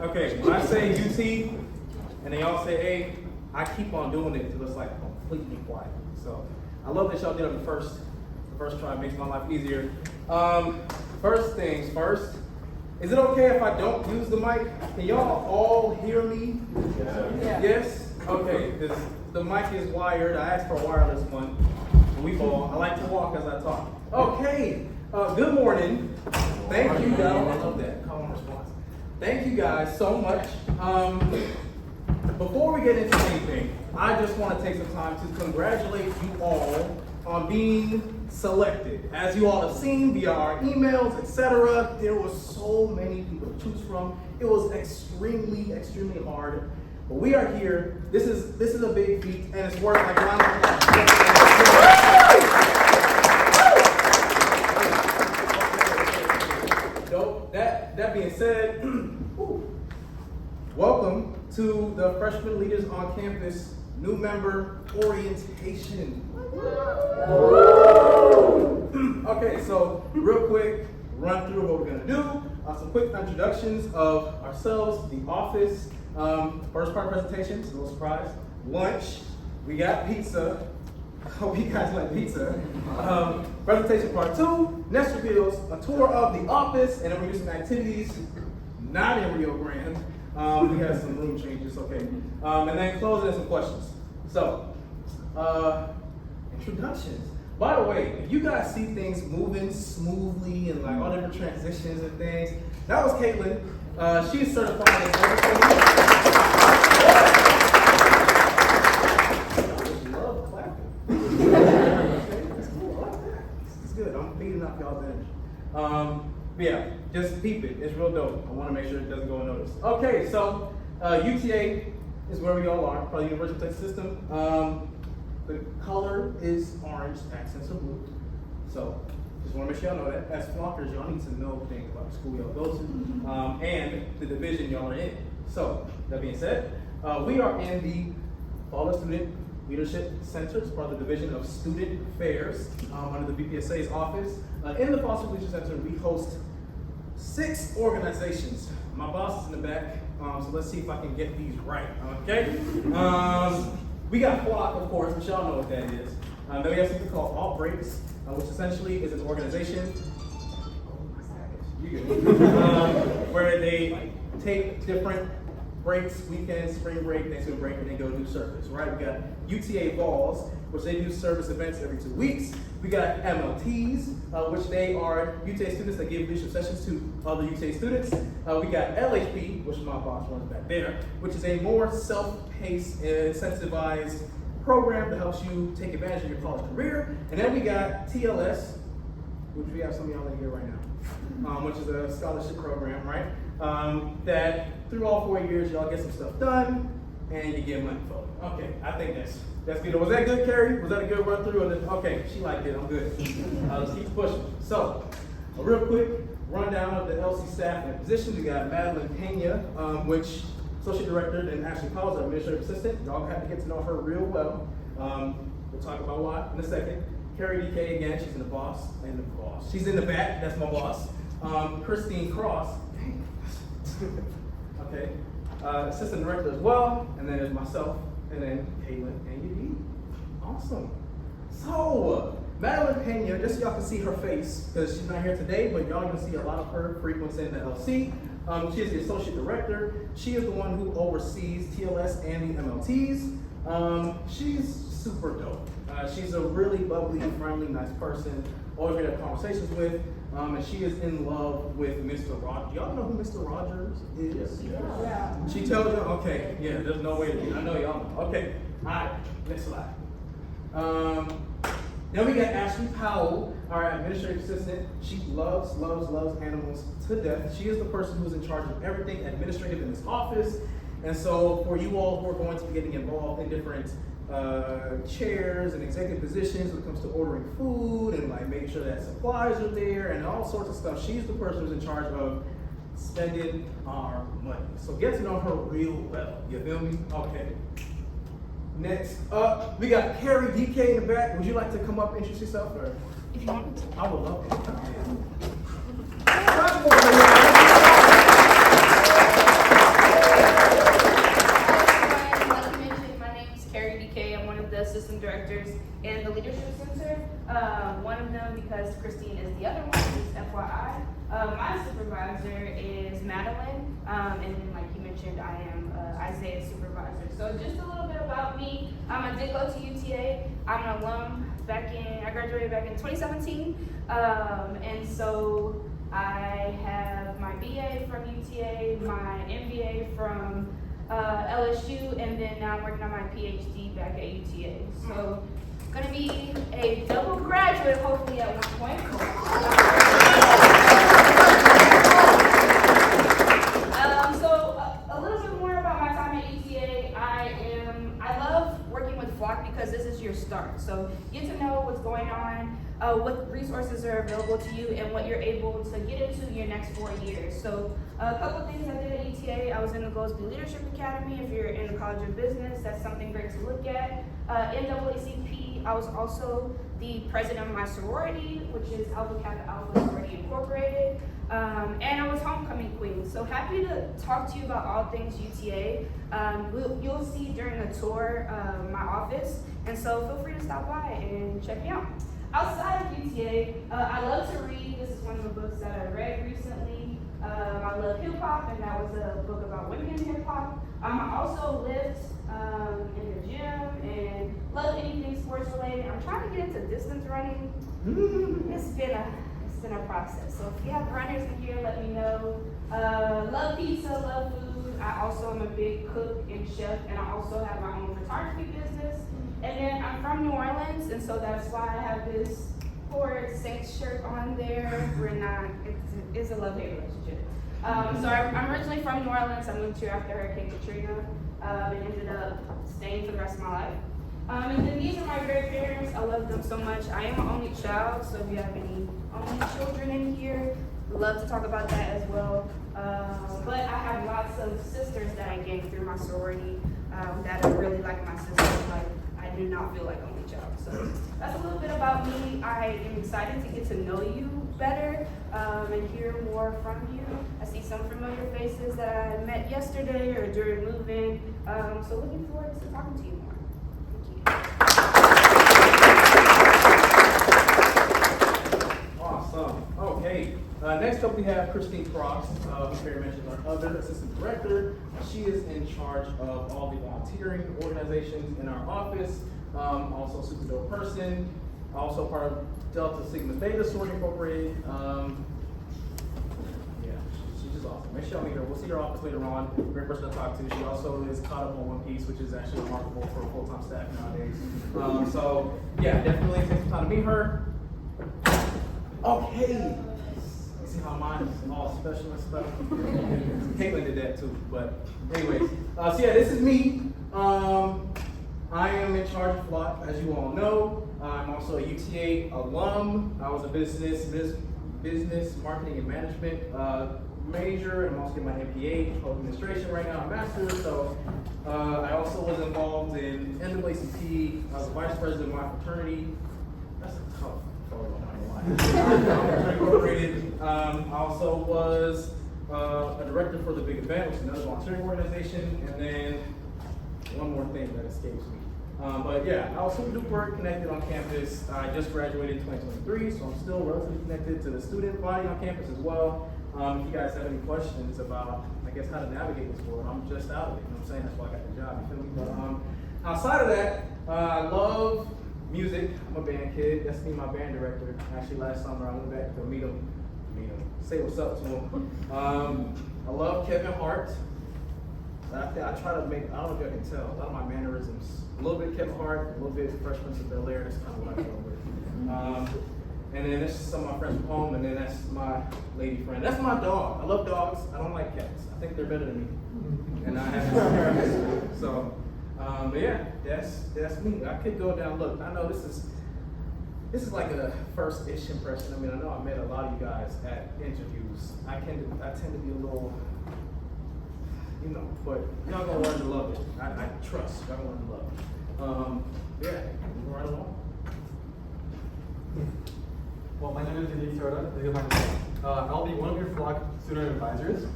Okay, when I say UT and they all say A, I keep on doing it until it's like completely quiet. So I love that y'all did it the first try. It makes my life easier. First things first. Is it okay if I don't use the mic? Can y'all all hear me? Yeah. Yes? Okay, because the mic is wired. I asked for a wireless one. I like to walk as I talk. Okay, good morning. Thank you guys. I love that. Calm response. Thank you guys so much. Before we get into anything, I just want to take some time to congratulate you all on being selected. As you all have seen via our emails, etc., there were so many people to choose from. It was extremely, extremely hard. But we are here. This is a big feat, and it's worth like a round of applause. So that being said, welcome to the Freshman Leaders on Campus New Member Orientation. Okay, so real quick, run through what we're gonna do. Some quick introductions of ourselves, the office. First part of presentation, so no surprise. Lunch, we got pizza. Hope you guys like pizza. Presentation part 2, next reveals a tour of the office, and then we're doing some activities, not in Rio Grande. We have some room changes, okay. And then closing and some questions. So, introductions. By the way, if you guys see things moving smoothly and like all different transitions and things, that was Caitlin. She's certified in everything. Love clapping. Okay, that's cool. I like that. It's good. I'm feeding off y'all's energy. But yeah, just peep it. It's real dope. I want to make sure it doesn't go unnoticed. Okay, so UTA is where we all are, probably University of Texas System. The color is orange, accents are blue. So just want to make sure y'all know that. As FLOCers, y'all need to know things about the school y'all go to and the division y'all are in. So that being said, we are in the Fall Student Leadership Center. It's part of the Division of Student Affairs under the BPSA's office. In the Fall Student Leadership Center, we host 6 organizations. My boss is in the back, so let's see if I can get these right, okay? We got FLOC, of course, which y'all know what that is. Then we have something called All Breaks, which essentially is an organization where they take different breaks, weekends, spring break, Thanksgiving break, and they go do service, right? We got UTA Balls, which they do service events every 2 weeks. We got MLTs, which they are UTA students that give leadership sessions to other UTA students. We got LHP, which my boss runs back there, which is a more self-paced and incentivized program that helps you take advantage of your college career. And then we got TLS, which we have some of y'all in here right now, which is a scholarship program, right? That through all 4 years, y'all get some stuff done and you get money for it. Okay, I think that's good. Was that good, Carrie? Was that a good run through? Okay, she liked it. I'm good. Let's keep pushing. So, a real quick rundown of the LC staff and positions. We got Madeline Pena, which Associate Director and Ashley Powell, our Administrative Assistant. Y'all have to get to know her real well. We'll talk about why in a second. Carrie DK again, she's in the boss. She's in the back, that's my boss. Christine Cross, okay, Assistant Director as well. And then there's myself, and then Caitlin and Yadid. Awesome. So, Madeline Pena, just so y'all can see her face, because she's not here today, but y'all gonna see a lot of her frequency in the LC. She is the Associate Director. She is the one who oversees TLS and the MLTs. She's super dope. She's a really bubbly, friendly, nice person. Always great to have conversations with. And she is in love with Mr. Rogers. Y'all know who Mr. Rogers is? Yeah. She tells you? Okay, yeah, there's no way to do. I know y'all know. Okay, all right, next slide. Then we got Ashley Powell, our administrative assistant. She loves animals to death. She is the person who's in charge of everything administrative in this office. And so for you all who are going to be getting involved in different chairs and executive positions when it comes to ordering food and like making sure that supplies are there and all sorts of stuff, she's the person who's in charge of spending our money. So get to know her real well. You feel me? Okay. Next up, we got Carrie DK in the back. Would you like to come up and introduce yourself? Or? If you want to. I would love it. as Christine is the other one, just FYI. My supervisor is Madeline, and then like you mentioned, I am Isaiah's supervisor. So just a little bit about me. I did go to UTA. I'm an alum. I graduated back in 2017, and so I have my BA from UTA, my MBA from LSU, and then now I'm working on my PhD back at UTA. So gonna be a double graduate hopefully at one point. A little bit more about my time at UTA. I love working with FLOC because this is your start. So you get to know what's going on, what resources are available to you, and what you're able to get into your next 4 years. So a couple things I did at UTA. I was in the Goldsby Leadership Academy. If you're in the College of Business, that's something great to look at. NAACP, I was also the president of my sorority, which is Alpha Kappa Alpha Sorority Incorporated. And I was homecoming queen. So happy to talk to you about all things UTA. You'll see during the tour my office, and so feel free to stop by and check me out. Outside of UTA, I love to read. This is one of the books that I read recently. I love hip hop, and that was a book about women in hip hop. I also lift in the gym and love anything sports related. I'm trying to get into distance running. It's been a process. So if you have runners in here, let me know. Love pizza, love food. I also am a big cook and chef, and I also have my own photography business. And then I'm from New Orleans, and so that's why I have this poor Saints shirt on there. It's a love-hate relationship. So I'm originally from New Orleans. I moved here after Hurricane Katrina and ended up staying for the rest of my life. And then these are my grandparents. I love them so much. I am an only child, so if you have any only children in here, love to talk about that as well. But I have lots of sisters that I gained through my sorority that are really like my sisters. Like, I do not feel like only child. So that's a little bit about me. I am excited to get to know you better and hear more from you. I see some familiar faces that I met yesterday or during move-in. So looking forward to talking to you more. Awesome. Okay. Next up, we have Christine Cross, who Mary mentioned, our other assistant director. She is in charge of all the volunteering organizations in our office. Also a super dope person. Also part of Delta Sigma Theta Sorority Incorporated. Yeah, she's just awesome. Make sure y'all meet her. We'll see her office later on. Great person to talk to. She also is caught up on One Piece, which is actually remarkable for full-time staff nowadays. So yeah, definitely take some time to meet her. Okay. See how mine is all special and stuff. Caitlin did that too, but anyways. So yeah, this is me. I am in charge of FLOC, as you all know. I'm also a UTA alum. I was a business marketing and management major, and I'm also getting my MPA, public administration right now, a master's. So I also was involved in NAACP. I was the vice president of my fraternity. That's a tough photo, I'm not gonna lie. Incorporated. I also was a director for the Big Event, which is another volunteering organization, and then one more thing that escapes me. But yeah, I was super duper connected on campus. I just graduated in 2023, so I'm still relatively connected to the student body on campus as well. If you guys have any questions about, I guess, how to navigate this world, I'm just out of it. You know what I'm saying? That's why I got the job. You feel me? But outside of that, I love music. I'm a band kid. That's me, my band director. Actually, last summer I went back to meet him, say what's up to him. I love Kevin Hart. I try to make, I don't know if y'all can tell, a lot of my mannerisms, a little bit Kevin Hart, a little bit Fresh Prince of Bel-Air, that's kind of what I go with. And then that's some of my friends from home, and then that's my lady friend. That's my dog. I love dogs. I don't like cats. I think they're better than me. And I have so, but yeah, that's me. I could go down, look, I know this is like a first-ish impression. I mean, I know I met a lot of you guys at interviews. I tend to be a little, you know, but y'all gonna learn to love it. I trust y'all gonna learn to love it. Yeah, moving right along. Well, my name is Indy Soda. I'll be one of your FLOC student advisors.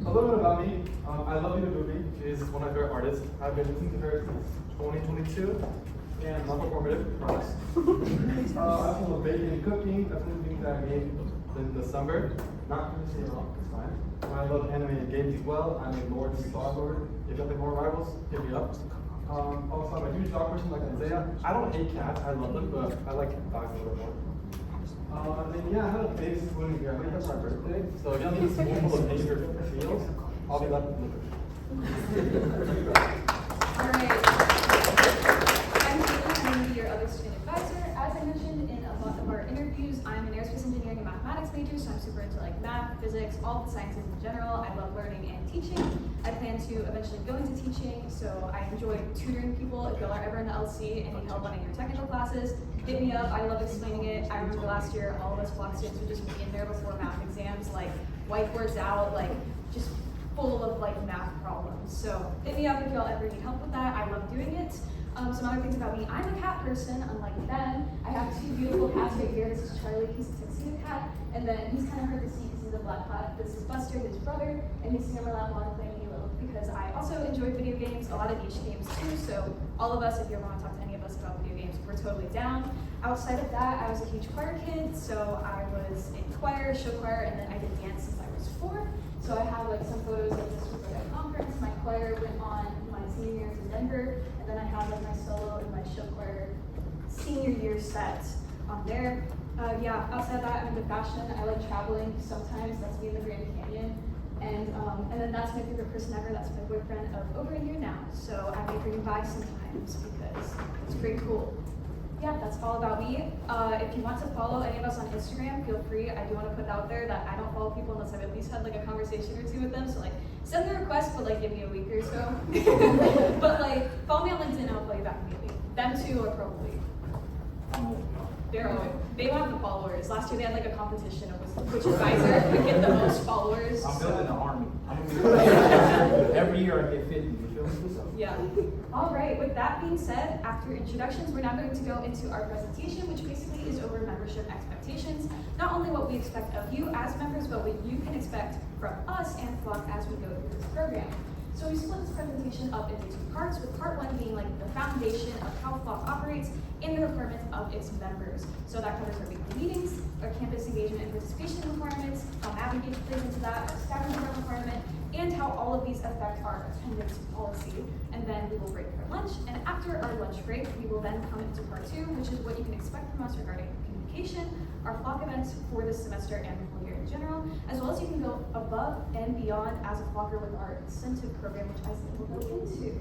A little bit about me. I love Ina Booby. She's one of my favorite artists. I've been listening to her since 2022. and non-performative products. I also love baking and cooking. That's one of the things that I made in December. Not finishing it off, it's fine. I love anime and games as well. I'm a Lord and Star Lord. If you have any more rivals, hit me up. Also, I'm a huge dog person like Isaiah. I don't hate cats, I love them, but I like dogs a little more. And then, yeah, I had a big spoon here. I think that's my birthday. So if you need a spoonful of favorite meals, I'll be left with liquor. All right. I'm Caitlin. I'm going to be your other student advisor. As I mentioned in a lot of our interviews, I'm an aerospace engineering and mathematics major, so I'm super into like math, physics, all the sciences in general. I love learning and teaching. I plan to eventually go into teaching, so I enjoy tutoring people. If y'all are ever in the LC and need help running your technical classes, hit me up. I love explaining it. I remember last year, all of us FLOC students would just be in there before math exams, like whiteboards out, like just full of like math problems. So hit me up if y'all ever need help with that. I love doing it. Some other things about me, I'm a cat person, unlike Ben. I have two beautiful cats right here. This is Charlie, he's a tuxedo cat, and then he's kind of hard to see because he's a black cat. This is Buster, his brother, and he's never allowed to play Halo because I also enjoy video games, a lot of niche games too. So all of us, if you ever want to talk to any of us about video games, we're totally down. Outside of that, I was a huge choir kid, so I was in choir, show choir, and then I did dance since I was 4. So I have like some photos of this was like a conference. My choir went on my senior year to Denver, and then I have like my solo and my show choir senior year set on there. Yeah, outside of that, I'm into fashion. I like traveling sometimes. That's me in the Grand Canyon. And then that's my favorite person ever. That's my boyfriend of over a year now. So I may bring him by sometimes because it's pretty cool. Yeah, that's all about me. If you want to follow any of us on Instagram, feel free. I do want to put out there that I don't follow people unless I've at least had like a conversation or two with them. So like send the request, but like give me a week or so. But like follow me on LinkedIn and I'll follow you back immediately. Them two are probably they want the followers. Last year they had like a competition of which advisor could get the most followers. I'm building an army. Every year I get 50. You feel me? Yeah. All right. With that being said, after introductions, we're now going to go into our presentation, which basically is over membership expectations. Not only what we expect of you as members, but what you can expect from us and FLOC as we go through this program. So we split this presentation up into 2 parts, with part 1 being like the foundation of how FLOC operates and the requirements of its members. So that covers our weekly meetings, our campus engagement and participation requirements, how Navigate plays into that, our scavenger hunt requirement, and how all of these affect our attendance policy. And then we will break for lunch, and after our lunch break, we will then come into part 2, which is what you can expect from us regarding communication, our FLOC events for this semester and the whole year in general, as well as you can go above and beyond as a FLOCer with our incentive program, which I will go into.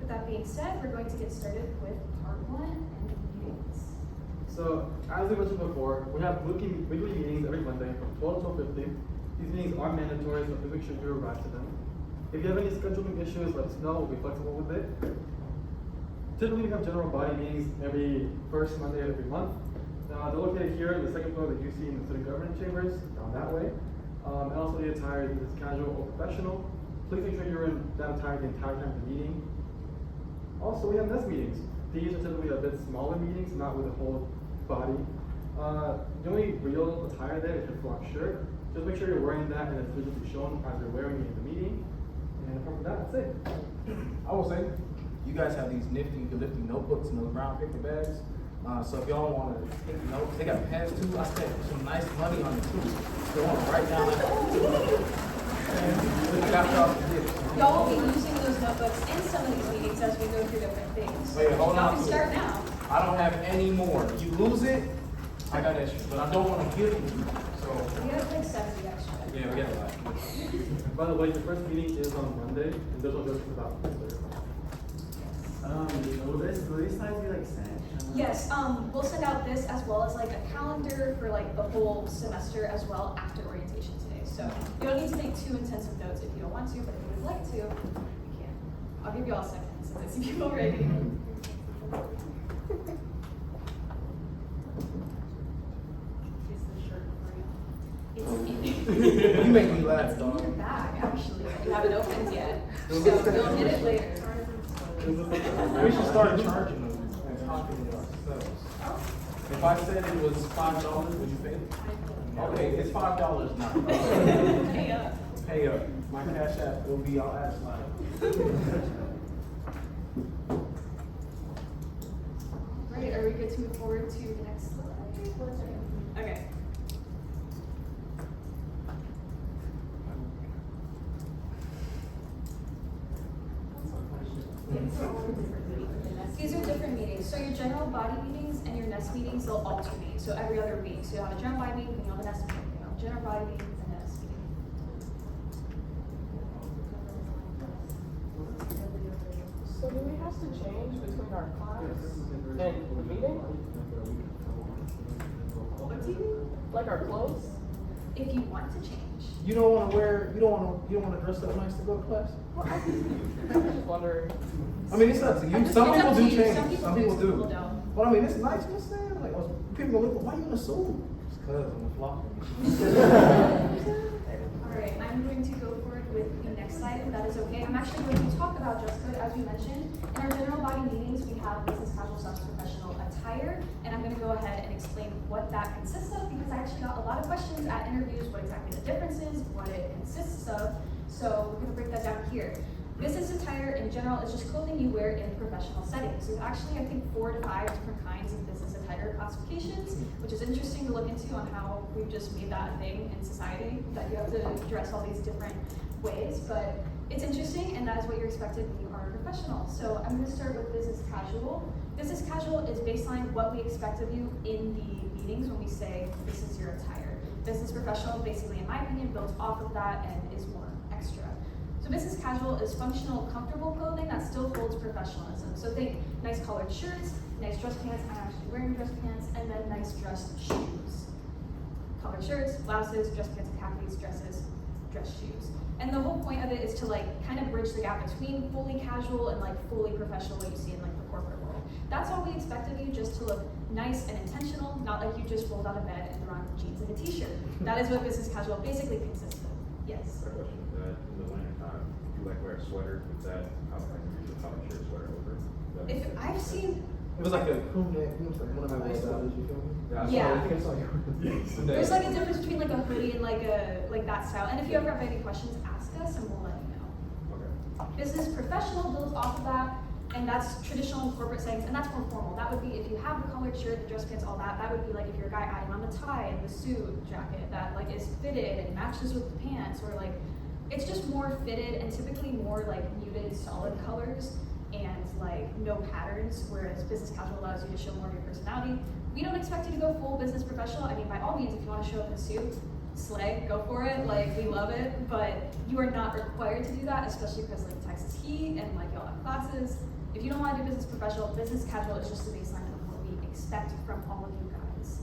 With that being said, we're going to get started with part 1 and meetings. So, as we mentioned before, we have weekly meetings every Monday from 12 to 12:50. These meetings are mandatory, so please make sure you arrive to them. If you have any scheduling issues, let us know. We'll be flexible with it. Typically, we have general body meetings every first Monday of every month. They're located here in the second floor that you see in the student government chambers, down that way. And also the attire is casual or professional. Please make sure you're in that attire the entire time of the meeting. Also, we have mess meetings. These are typically a bit smaller meetings, not with a whole body. The only real attire there is your FLOC shirt. Just make sure you're wearing that and it's visibly shown as you're wearing it in the meeting. And apart from that, that's it. I will say, you guys have these nifty notebooks and those brown paper bags. So if y'all want to take notes, they got pens too. I spent some nice money on it too. If you want to write down that. I got y'all some gifts. Y'all will be using those notebooks in some of these meetings as we go through different things. Wait, hold Y'all on can to start it. now. I don't have any more. You lose it, I got extra. But I don't want to give you. So, We have like 70 extra. yeah, we got a lot. By the way, your first meeting is on Monday, and those will go for about 30 minutes. Will these slides be like sent? Yes, we'll send out this as well as like a calendar for like the whole semester as well after orientation today. So you don't need to make too intensive notes if you don't want to, but if you would like to, you can. I'll give you all seconds to see people ready. Is the shirt for you? You make me laugh, It's in your dog. bag, actually. You haven't opened yet. So you'll get it later. We should start charging them and talking to ourselves. If I said it was $5, would you pay it? Okay, it's $5 now. Hey up. Pay up. My cash app will be our ass line. to move forward to the next slide. Okay. These are different meetings. So your general body meetings and your nest meetings, they'll alternate. So every other week. So you'll have a general body meeting, then you'll have a nest meeting. You'll have general body meeting, and a nest meeting. So do we have to change between our class and the meeting? What do you mean? Like our clothes? If you want to change. You don't wanna dress up nice to go to class? I'm just wondering. I mean, it's up to you. Some It's people up do to you. change, Some people some do, people some people do. don't. But I mean, it's nice, you know what I'm saying? Like, people look, why you in a suit? It's cause I'm a FLOC. Alright, I'm going to go forward with the next slide, if that is okay. I'm actually going to talk about dress code, as we mentioned. In our general body meetings, we have business casual / professional attire, and I'm gonna go ahead and explain what that consists of, because I actually got a lot of questions at interviews, what exactly the difference is, what it consists of. So we're gonna break that down here. Business attire in general is just clothing you wear in professional settings. There's actually, I think, 4 to 5 different kinds of business attire classifications, which is interesting to look into on how we've just made that a thing in society, that you have to dress all these different ways. But it's interesting, and that is what you're expected when you are a professional. So I'm gonna start with business casual. Business casual is baseline what we expect of you in the meetings when we say this is your attire. Business professional, basically, in my opinion, builds off of that and is more extra. So business casual is functional, comfortable clothing that still holds professionalism. So think nice collared shirts, nice dress pants, I'm actually wearing dress pants, and then nice dress shoes. Collared shirts, blouses, dress pants, khakis, dresses, dress shoes. And the whole point of it is to like kind of bridge the gap between fully casual and like fully professional, what you see in like the corporate world. That's all we expect of you, just to look nice and intentional, not like you just rolled out of bed and threw on jeans and a t-shirt. That is what business casual basically consists of. Yes. My question is that in the winter time, if you like wear a sweater, is that how I can use a collar shirt sweater over? That If makes sense? I've seen, It was like a crew neck, you know, like one of my best styles, you feel me? Yeah. I think I saw you. there's like a difference between like a hoodie and like that style. And if you ever have any questions, ask us and we'll let you know. Okay. Business professional builds off of that, and that's traditional in corporate settings, and that's more formal. That would be if you have the collared shirt, the dress pants, all that. That would be like if you're a guy adding on the tie and the suit jacket that like is fitted and matches with the pants, or like it's just more fitted and typically more like muted, solid colors and like no patterns. Whereas business casual allows you to show more of your personality. We don't expect you to go full business professional. I mean, by all means, if you want to show up in a suit, slay, go for it. Like, we love it, but you are not required to do that, especially because like Texas heat and like y'all have classes. If you don't want to do business professional, business casual is just the baseline of what we expect from all of you guys.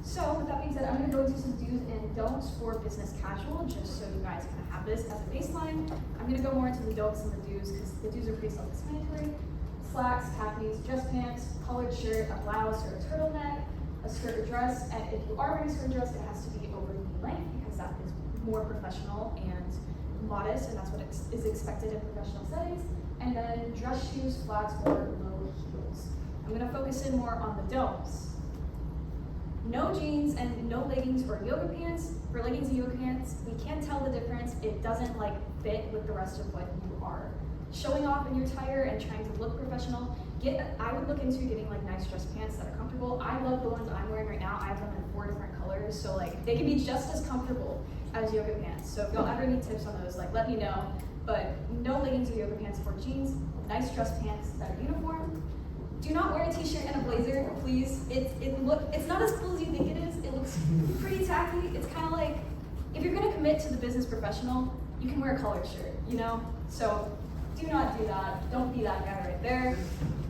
So with that being said, I'm going to go into some do's and don'ts for business casual, just so you guys kind of have this as a baseline. I'm going to go more into the don'ts and the do's because the do's are pretty self-explanatory. Slacks, khakis, dress pants, collared shirt, a blouse or a turtleneck, a skirt or dress, and if you are wearing a skirt or dress, it has to be over knee length because that is more professional and modest, and that's what is expected in professional settings. And then dress shoes, flats, or low heels. I'm going to focus in more on the don'ts. No jeans and no leggings or yoga pants. For leggings and yoga pants, we can't tell the difference. It doesn't like fit with the rest of what you are. Showing off in your attire and trying to look professional, I would look into getting like nice dress pants that are comfortable. I love the ones I'm wearing right now. I have them in 4 different colors, so like they can be just as comfortable as yoga pants. So if y'all ever need tips on those, like let me know. But no leggings or yoga pants or jeans, nice dress pants that are uniform. Do not wear a t-shirt and a blazer, please. It's not as cool as you think it is. It looks pretty tacky. It's kind of like, if you're gonna commit to the business professional, you can wear a collared shirt, you know? So do not do that. Don't be that guy right there.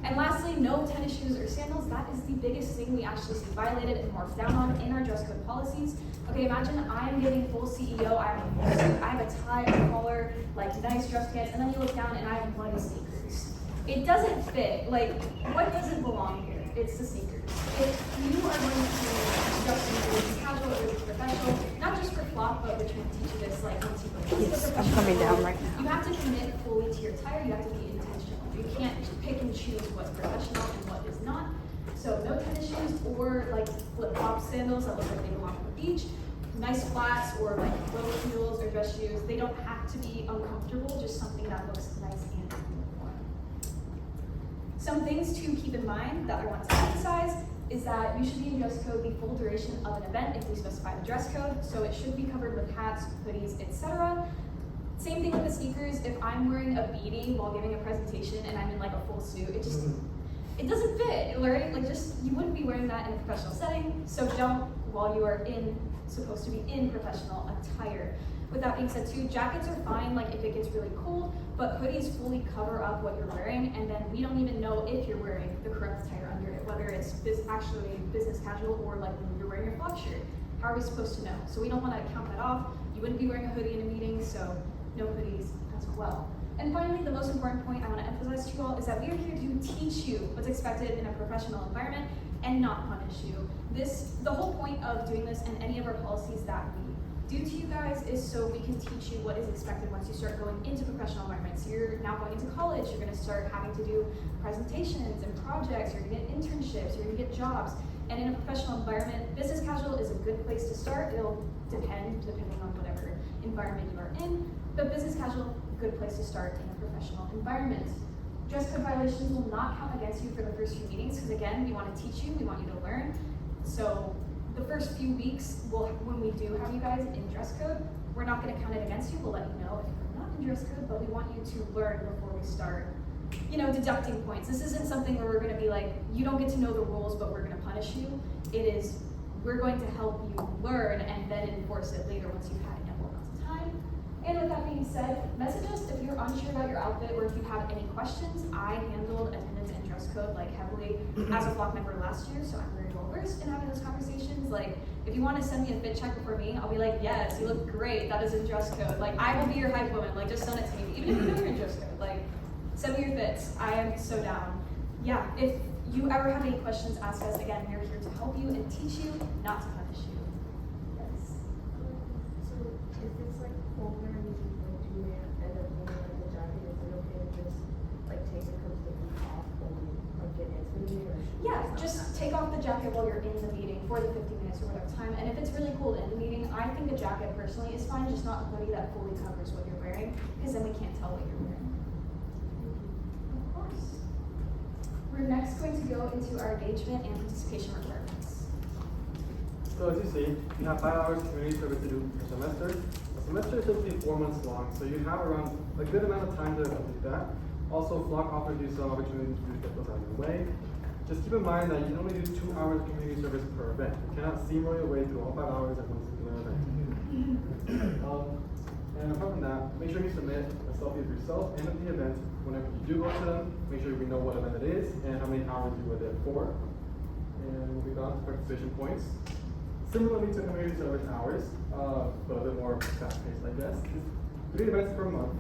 And lastly, no tennis shoes or sandals. That is the biggest thing we actually see violated and marked down on in our dress code policies. Okay, imagine I'm getting full CEO, I have a full suit, I have a tie, a collar, like nice dress pants, and then you look down and I have muddy sneakers. It doesn't fit. Like, what doesn't belong here? It's the sneakers. If you are going to dress in business casual or professional, not just for FLOC, but we're trying to teach you this like once you go into the professional. I'm coming down right now. You have to commit fully to your attire. You have to be intentional. You can't pick and choose what's professional and what is not. So no tennis shoes or like flip-flop sandals that look like they belong on the beach. Nice flats or like low heels or dress shoes. They don't have to be uncomfortable, just something that looks nice and uniform. Some things to keep in mind that I want to emphasize is that you should be in dress code the full duration of an event if we specify the dress code. So it should be covered with hats, hoodies, etc. Same thing with the sneakers. If I'm wearing a beanie while giving a presentation and I'm in like a full suit, it doesn't fit, right? Like you wouldn't be wearing that in a professional setting. So don't while you are supposed to be in professional attire. With that being said too, jackets are fine, like if it gets really cold, but hoodies fully cover up what you're wearing, and then we don't even know if you're wearing the correct attire under it, whether it's actually business casual or like when you're wearing your FLOC shirt. How are we supposed to know? So we don't want to count that off. You wouldn't be wearing a hoodie in a meeting, so no hoodies as well. And finally, the most important point I want to emphasize to you all is that we are here to teach you what's expected in a professional environment and not punish you. The whole point of doing this and any of our policies that we do to you guys is so we can teach you what is expected once you start going into professional environments. You're now going into college, you're going to start having to do presentations and projects, you're going to get internships, you're going to get jobs. And in a professional environment, business casual is a good place to start. It'll depending on whatever environment you are in, but business casual, good place to start in a professional environment. Dress code violations will not count against you for the first few meetings because again, we want to teach you, we want you to learn. So the first few weeks, when we do have you guys in dress code, we're not going to count it against you. We'll let you know if you're not in dress code, but we want you to learn before we start, deducting points. This isn't something where we're going to be like, you don't get to know the rules, but we're going to punish you. It is, we're going to help you learn and then enforce it later once you've had ample amounts of time. And with that being said, message us if you're unsure about your outfit or if you have any questions. I handled attendance and dress code heavily as a FLOC member last year, so I'm very well versed in having those conversations. If you want to send me a fit check before me, I'll be like, yes, you look great. That is in dress code. I will be your hype woman. Just send it to me, even if you know you're in dress code. Send me your fits. I am so down. Yeah, if you ever have any questions, ask us. Again, we're here to help you and teach you, not to punish you. Yes. So if it's colder and we do end up wearing the jacket, is it okay to just take it completely off when we get into the meeting? Yeah, just take off the jacket while you're in the meeting for the 50 minutes or whatever time. And if it's really cold in the meeting, I think a jacket personally is fine, just not a hoodie that fully covers what you're wearing, because then we can't tell what you're wearing. Of course. We're next going to go into our engagement and participation requirements. So as you see, you have 5 hours community service to do per semester. A semester is typically 4 months long, so you have around a good amount of time to complete that. Also, FLOC offers you some opportunities to get those out of your way. Just keep in mind that you can only do 2 hours of community service per event. You cannot steamroll your way through all 5 hours at one singular event. And apart from that, make sure you submit a selfie of yourself and of the event. Whenever you do go to them, make sure we know what event it is and how many hours you were there for. And moving on to participation points. Similarly to community service hours, but a bit more fast-paced, I guess. It's 3 events per month.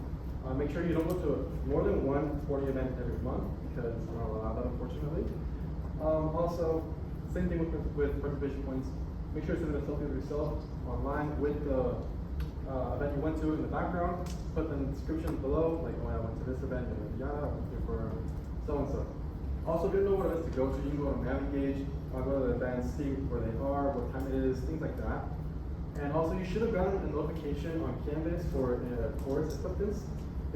Make sure you don't go to more than one sporting event every month because we're not allowed that, unfortunately. Also, same thing with participation points. Make sure to submit a selfie of yourself online with the event you went to in the background. Put the description below, oh, I went to this event, and yada, I went here for so-and-so. Also, if you don't know what events to go to, you can go to Navigate, go to the events, see where they are, what time it is, things like that. And also, you should have gotten a notification on Canvas for course acceptance.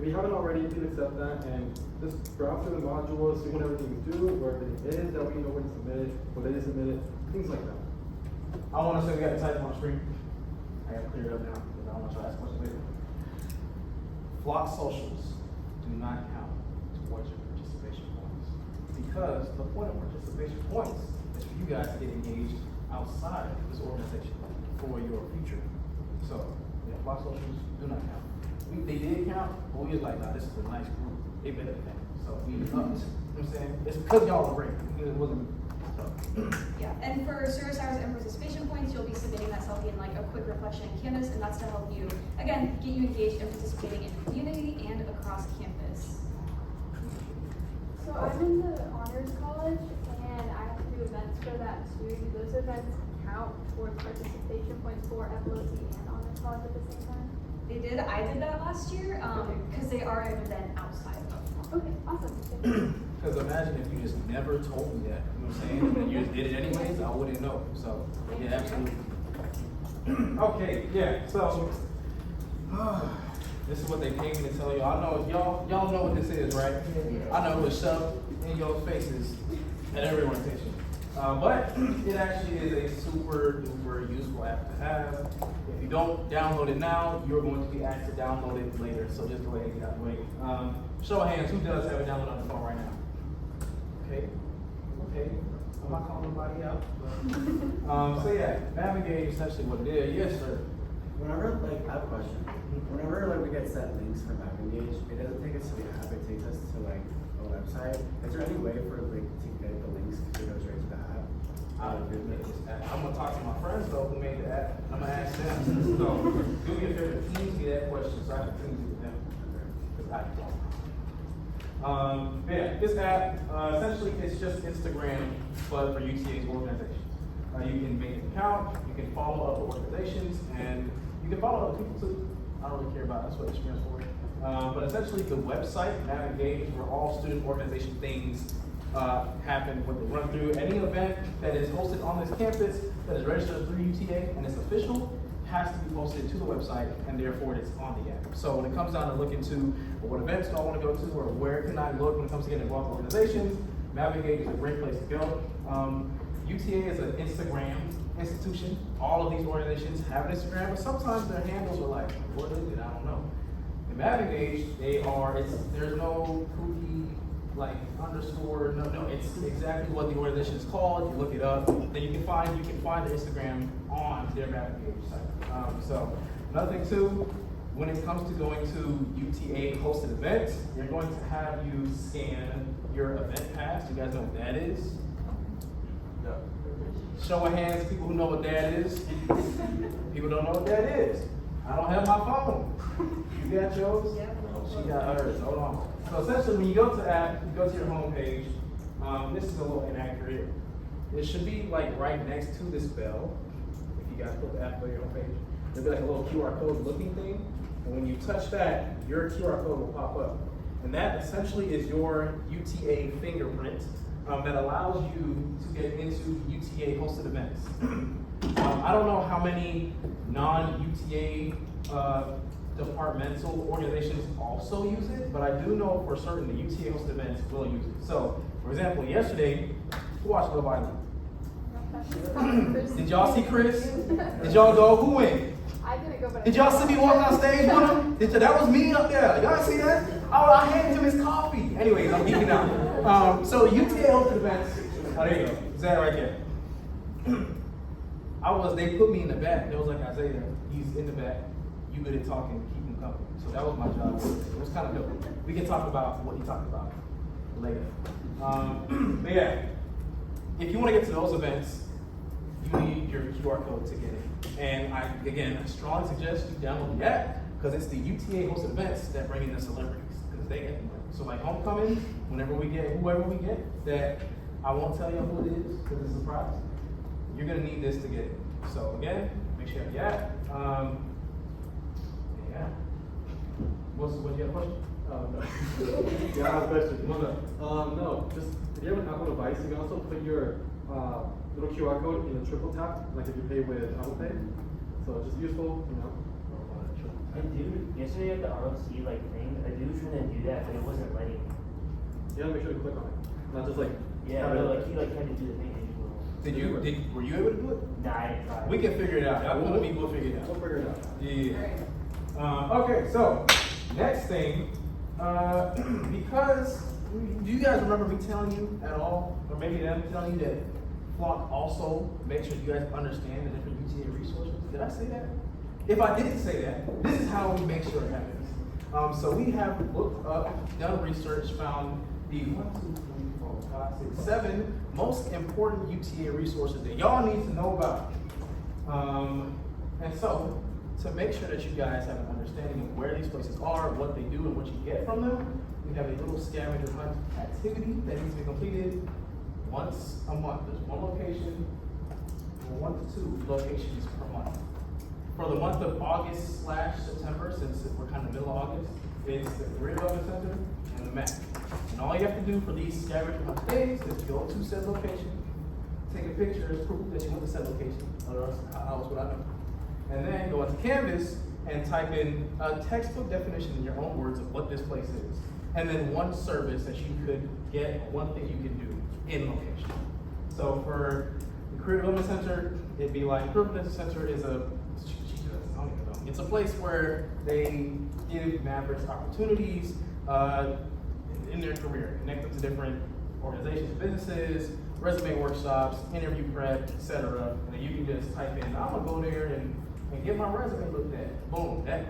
If you haven't already, please accept that and just browse through the modules, see what everything is due, where everything is, that we know when to submit it, when they submit it, things like that. I want to say we got the type on the screen. I got to clear it up now because I want to ask questions later. FLOC socials do not count towards your participation points because the point of participation points is for you guys to get engaged outside of this organization for your future. So, yeah, FLOC socials do not count. They did count, but we was like, nah, this is a nice group. They better than that. So we upped. You know what I'm saying? It's because y'all were great. It wasn't. Yeah, and for service hours and participation points, you'll be submitting that selfie in a quick reflection in Canvas, and that's to help you, again, get you engaged and participating in the community and across campus. So I'm in the honors college, and I have to do events for that too. Do those events count towards participation points for FLOC and honors college at the same time? They did. I did that last year because they are an event outside of. Okay, awesome. Because imagine if you just never told me that. You know what I'm saying? And you just did it anyways, I wouldn't know. So, yeah, absolutely. Okay, yeah, so This is what they paid me to tell you. I know y'all know what this is, right? I know it's shoved in your faces at every orientation. But it actually is a super duper useful app to have. If you don't download it now, you're going to be asked to download it later. So just go ahead and get out of the way. Show of hands, who does have it downloaded on the phone right now? Okay. I'm not calling nobody out. But, so yeah, navigate is essentially what it is. Yes, sir. Whenever, like, I have a question. Whenever, like, we get set links from Engage, it doesn't take us to the app, it takes us to, like, a website. Is there any way for, like, to get the links to go straight to the app? I'm gonna talk to my friends though who made the app. I'm gonna ask them. So do me a favor, tease me that question so I can tease it with them. Because I don't. Yeah, this app essentially it's just Instagram, but for UTA's organizations. You can make an account, you can follow other organizations, and you can follow other people too. I don't really care about that's what Instagram's for. But essentially the website, Navigate, where all student organization things happen when they run through. Any event that is hosted on this campus that is registered through UTA and is official has to be posted to the website, and therefore it's on the app. So when it comes down to looking to what events do I want to go to or where can I look when it comes to getting involved in organizations, Navigate is a great place to go. UTA is an Instagram institution. All of these organizations have an Instagram, but sometimes their handles are like, what is it? I don't know. In Navigate, there's no kooky like underscore, no, it's exactly what the organization is called. You look it up, then you can find the Instagram on their Navigate site. So another thing too, when it comes to going to UTA hosted events, they're going to have you scan your event pass. You guys know what that is? No. Show of hands, people who know what that is. People don't know what that is. I don't have my phone. You got yours? Yeah. She got hers. Hold on. So essentially, when you go to the app, you go to your home page. This is a little inaccurate. It should be like right next to this bell. If you guys put the app on your home page, there'll be like a little QR code looking thing. And when you touch that, your QR code will pop up. And that essentially is your UTA fingerprint that allows you to get into UTA hosted events. I don't know how many non-UTA departmental organizations also use it, but I do know for certain the UTA hosted events will use it. So, for example, yesterday, who watched Love Island? Did y'all see Chris? Did y'all go? Who went? I didn't go, but did y'all see me walk on stage with him? That was me up there. Y'all see that? Oh, I handed him his coffee. Anyways, I'm geeking out. So UTA hosted events. Oh, there you go. Is that right there? They put me in the back. There was like Isaiah. He's in the back. You good at talking, keep him coming. So that was my job. It was kind of dope. We can talk about what he talked about later. But yeah, if you want to get to those events, you need your QR code to get in. And I strongly suggest you download the app because it's the UTA hosted events that bring in the celebrities because they get the money. So like homecoming, whoever we get, that I won't tell you who it is because it's a surprise. You're gonna need this to get it. So again, make sure you have the app. Yeah. What you got a question? No. Yeah, I have a question. What's up? No, just if you have an Apple device, you can also put your little QR code in a triple tap, like if you pay with Apple Pay. So it's just useful, you know. I do, yesterday at the ROC thing, I do try to do that, but it wasn't letting me. You gotta make sure to click on it. Not just like Yeah, no, he had to do the thing. Were you able to do it? Nah, I didn't try. We can figure it out. We'll figure it out. We'll figure it out. Yeah. Okay, so next thing, because do you guys remember me telling you at all, or maybe them telling you that FLOC also makes sure you guys understand the different UTA resources? Did I say that? If I didn't say that, this is how we make sure it happens. So we have looked up, done research, found the 7 most important UTA resources that y'all need to know about. And so, to make sure that you guys have an understanding of where these places are, what they do, and what you get from them, we have a little scavenger hunt activity that needs to be completed once a month. There's one location, or 1 to 2 locations per month. For the month of August/September, since we're kind of middle of August, it's the Career Development Center and the MAC. And all you have to do for these scavenger hunt days is go to said location, take a picture as proof that you went to said location, or else how else would I know? And then go into Canvas and type in a textbook definition in your own words of what this place is. And then one service that you could get, or one thing you can do in location. So for the Career Development Center, it'd be like, Career Development Center is a, I don't even know. It's a place where they give Mavericks opportunities in their career, connect them to different organizations and businesses, resume workshops, interview prep, etc. And then you can just type in, I'm gonna go there and get my resume looked at. Boom, that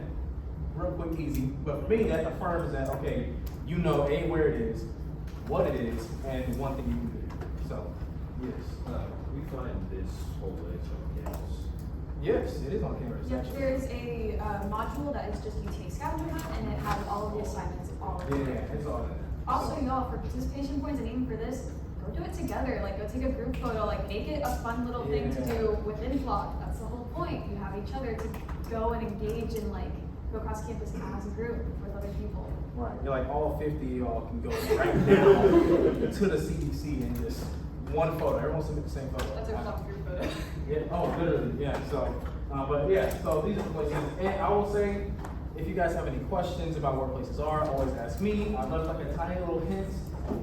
real quick, easy. But for me, that affirms that, okay, you know A, where it is, what it is, and one thing you can do. So, yes. We find this whole place on campus. Yes, it is on campus, Yep, actually. there's a module that is just UTA scavenger hunt, and it has all of the assignments all of Yeah, it. it's all there. Also, So- y'all, for participation points and even for this, go do it together. Like, go take a group photo. Like, make it a fun little thing to Yeah. do within FLOC. That's the whole point. You have each other to go and engage and like go across campus as a group with other people. Right, you're like all 50 of y'all can go right now to the CDC and just one photo. Everyone submit the same photo. That's a FLOC group photo. Yeah, oh, literally, yeah, so, but yeah, so these are the places. And I will say, if you guys have any questions about where places are, always ask me. I left like a tiny little hint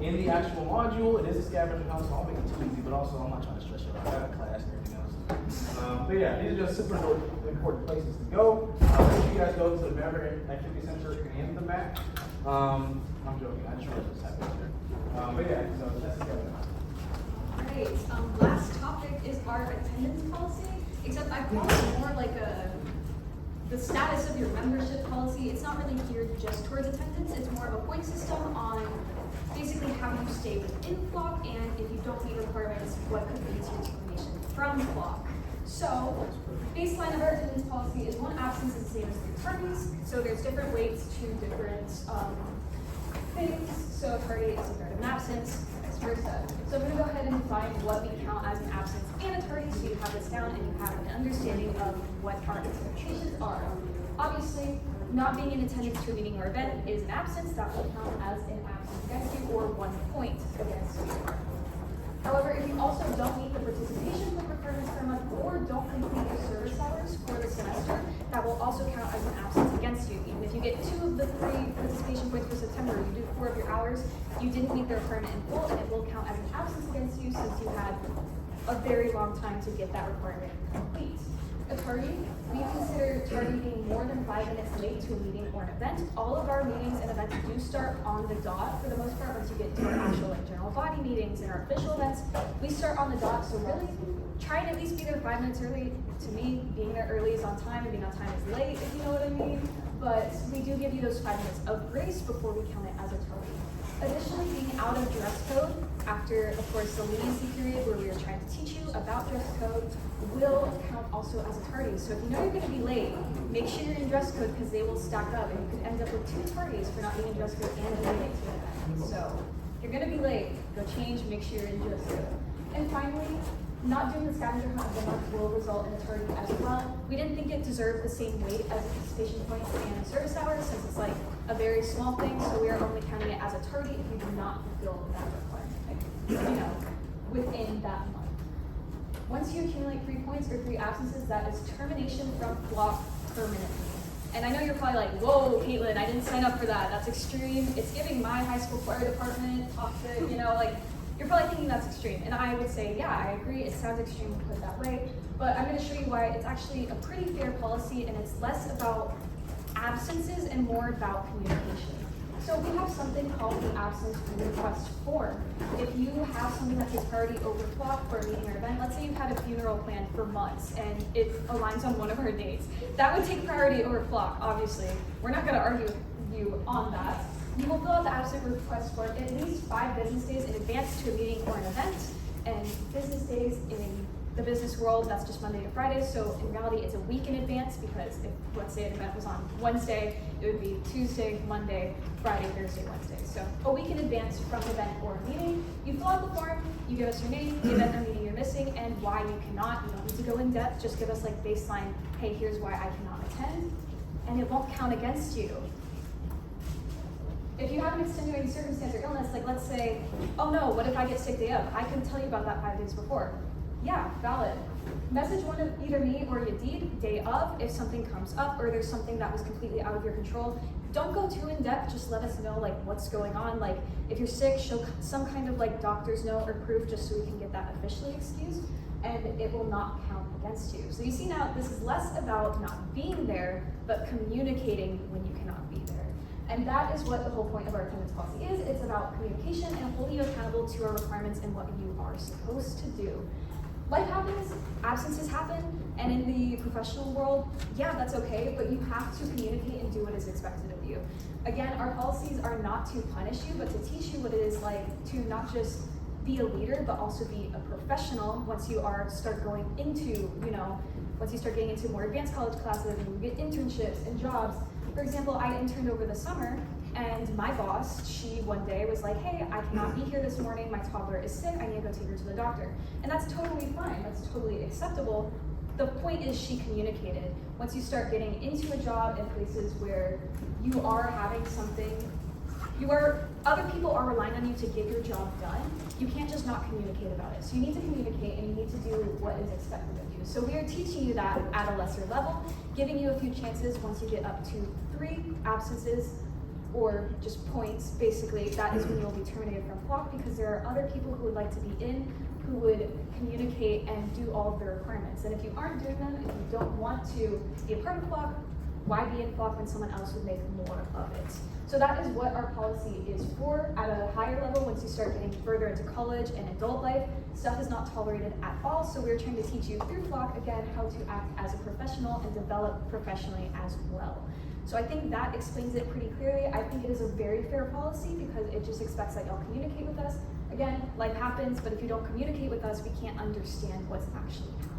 in the actual module. It is a scavenger hunt, so I'll make it too easy, but also I'm not trying to stress you out. I got a class and everything else. But yeah, these are just super important places to go. Make sure you guys go to the Maverick Activity Center and the MAC. I'm joking, I just realized what's happening here. But yeah, so that's the scavenger hunt. Great. Last topic is our attendance policy, except I call it more like the status of your membership policy. It's not really geared just towards attendance. It's more of a point system on basically how you stay within FLOC, and if you don't meet requirements, what could lead to termination from FLOC. So, baseline of our attendance policy is 1 absence is the same as 3 tardies. So there's different weights to different things. So a tardy is a third of an absence, vice versa. So I'm going to go ahead and define what we count as an absence and a tardy, so you have this down and you have an understanding of what our expectations are. Obviously, not being in attendance to a meeting or event is an absence. That will count as an absence against you, or 1 point against you. However, if you also don't meet the participation requirements per month or don't complete your service hours for the semester, that will also count as an absence against you. Even if you get 2 of the 3 participation points for September, you do 4 of your hours, you didn't meet the requirement in full, and it will count as an absence against you since you had a very long time to get that requirement complete. A tardy, we consider tardy being more than 5 minutes late to a meeting or an event. All of our meetings and events do start on the dot for the most part. Once you get to our actual like general body meetings and our official events, we start on the dot. So really, try and at least be there 5 minutes early. To me, being there early is on time, and being on time is late, if you know what I mean. But we do give you those 5 minutes of grace before we count it as a tardy. Additionally, being out of dress code after, of course, the leniency period where we are trying to teach you about dress code will count also as a tardy. So if you know you're going to be late, make sure you're in dress code because they will stack up and you could end up with 2 tardies for not being in dress code and being late to an event. So if you're going to be late, go change, make sure you're in dress code. And finally, not doing the scavenger hunt of the month will result in a tardy as well. We didn't think it deserved the same weight as participation points and service hours since it's like a very small thing, so we are only counting it as a tardy if you do not fulfill that requirement, within that month. Once you accumulate 3 points or 3 absences, that is termination from FLOC permanently. And I know you're probably like, whoa, Caitlin, I didn't sign up for that. That's extreme. It's giving my high school choir department toxic, like, you're probably thinking that's extreme. And I would say, yeah, I agree. It sounds extreme to put it that way. But I'm going to show you why it's actually a pretty fair policy, and it's less about absences and more about communication. So we have something called the absence request form. If you have something that takes priority over FLOC for a meeting or event, let's say you've had a funeral planned for months and it aligns on one of our dates, that would take priority over FLOC, obviously. We're not going to argue with you on that. You will fill out the absence request form at least 5 business days in advance to a meeting or an event, and business days in the business world, that's just Monday to Friday, so in reality it's a week in advance because if, let's say, an event was on Wednesday, it would be Tuesday, Monday, Friday, Thursday, Wednesday. So a week in advance from an event or a meeting, you fill out the form, you give us your name, the event or meeting you're missing, and why you cannot. You don't need to go in depth, just give us like baseline, hey, here's why I cannot attend, and it won't count against you. If you have an extenuating circumstance or illness, like let's say, oh no, what if I get sick day of? I can tell you about that 5 days before. Yeah, valid. Message one of either me or Yadid day of if something comes up or there's something that was completely out of your control. Don't go too in depth, just let us know like what's going on. Like if you're sick, show some kind of like doctor's note or proof just so we can get that officially excused, and it will not count against you. So you see now, this is less about not being there, but communicating when you cannot be there. And that is what the whole point of our attendance policy is. It's about communication and holding you accountable to our requirements and what you are supposed to do. Life happens, absences happen, and in the professional world, yeah, that's okay, but you have to communicate and do what is expected of you. Again, our policies are not to punish you, but to teach you what it is like to not just be a leader, but also be a professional once you start going into, once you start getting into more advanced college classes and you get internships and jobs. For example, I interned over the summer, and my boss, she one day was like, hey, I cannot be here this morning, my toddler is sick, I need to go take her to the doctor. And that's totally fine, that's totally acceptable. The point is she communicated. Once you start getting into a job in places where you are having something, other people are relying on you to get your job done, you can't just not communicate about it. So you need to communicate and you need to do what is expected of you. So we are teaching you that at a lesser level, giving you a few chances once you get up to 3 absences or just points, basically, that is when you'll be terminated from FLOC because there are other people who would like to be in, who would communicate and do all of the requirements. And if you aren't doing them, if you don't want to be a part of FLOC, why be in FLOC when someone else would make more of it? So that is what our policy is for. At a higher level, once you start getting further into college and adult life, stuff is not tolerated at all. So we're trying to teach you through FLOC, again, how to act as a professional and develop professionally as well. So I think that explains it pretty clearly. I think it is a very fair policy because it just expects that y'all communicate with us. Again, life happens, but if you don't communicate with us, we can't understand what's actually happening.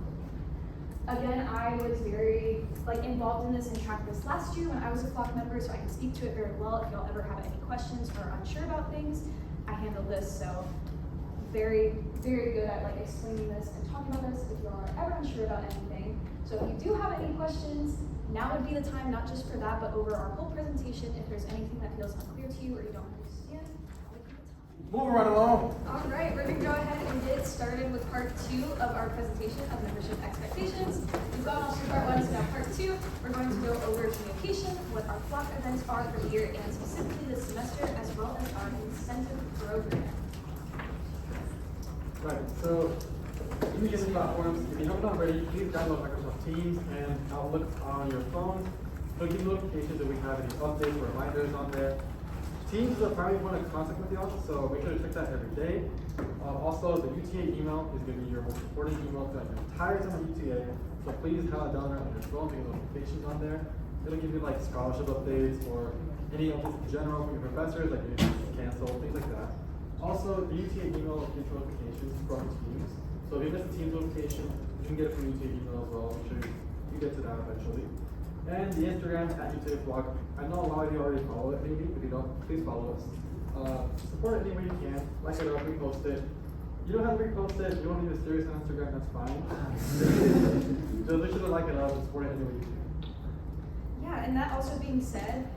Again, I was very involved in this and tracked this last year when I was a FLOC member, so I can speak to it very well. If y'all ever have any questions or unsure about things, I handle this, so very, very good at explaining this and talking about this if y'all are ever unsure about anything. So if you do have any questions, now would be the time, not just for that, but over our whole presentation. If there's anything that feels unclear to you or you don't understand, now would be the time. Moving right along. All right, we're gonna go ahead and get started with part 2 of our presentation of membership expectations. We've gone off through part 1, so now part 2, we're going to go over communication, what our FLOC events are for the year, and specifically this semester, as well as our incentive program. Right, so communication platforms, if you haven't already, please download Microsoft Teams and Outlook on your phone. It'll give you notifications if we have any updates or reminders on there. Teams is a primary point of contact with y'all, so make sure to check that every day. Also, the UTA email is going to be your most important email throughout your entire time on UTA, so please have it down there on your phone to get notifications on there. It'll give you scholarship updates or any updates in general from your professors, like your canceled, things like that. Also, the UTA email gives notifications from Teams. So if you miss a Teams notification, you can get it from UTA email as well. Make sure you get to that eventually. And the Instagram at UTA FLOC. I know a lot of you already follow it, maybe. If you don't, please follow us. Support it any way you can. Like it up, repost it. You don't have to repost it. You don't need to be serious on Instagram. That's fine. Just make sure to like it up and support it any way you can. Yeah, and that also being said,